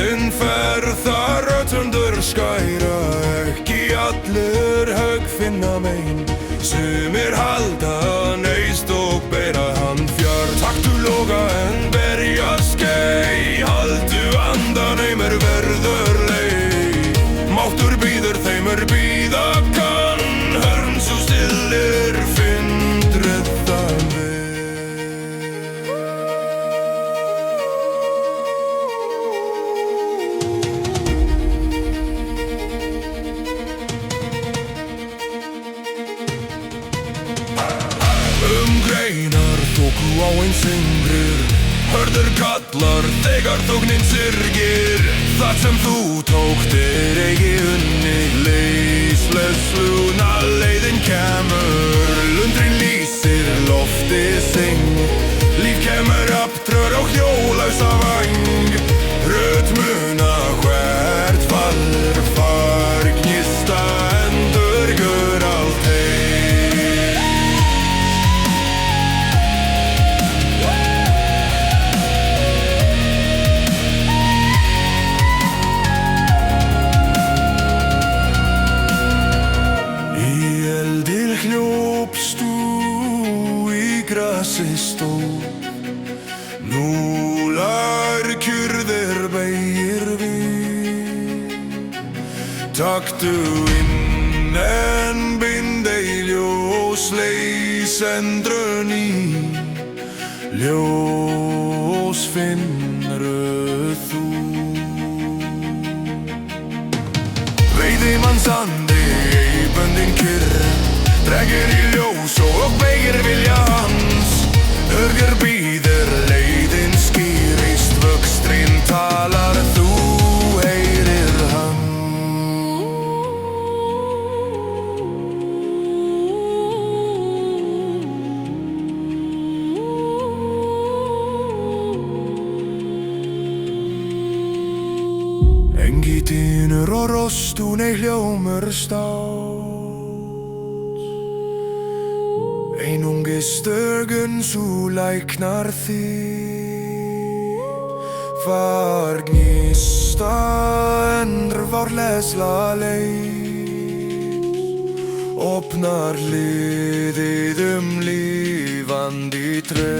Sólin fer þar öllundur skæra, ekki allir högg finna megin. Sumir halda neist og bera hann fjör. Taktu loga en berja skei, haldu andan heimur verður lei. Máttur býður þeimur býða kann, hörn svo stillir fyndrið þann við. Greinar tóku á eins yngrir, hörður kallar þegar þóknin syrgir. Það sem þú tókt eigi unnið, leysluna leiðin kemur. Lundrin lýsir, loftið syng, líf kemur aftrör á hjólausa væng. Rödd muna hvert fallir far, gnista endurgur allt heim. Hljópst þú í grasi stóð, núlar kyrðir beygir við. Taktu inn en bind ei ljós, leys endrun í ljós finnru þú. Veiðimanns andi ei böndin kyrr, dregir í ljós og beygir vilja hans. Örgur býður, leiðin skýrist, vöxtrinn talar, þú heyrir hann. Engi dynur og rostún ei hljómur stát, einungis dögun sú læknar þig. Far gnista endurvar lesla leys, opnar hliðið lífandi tré.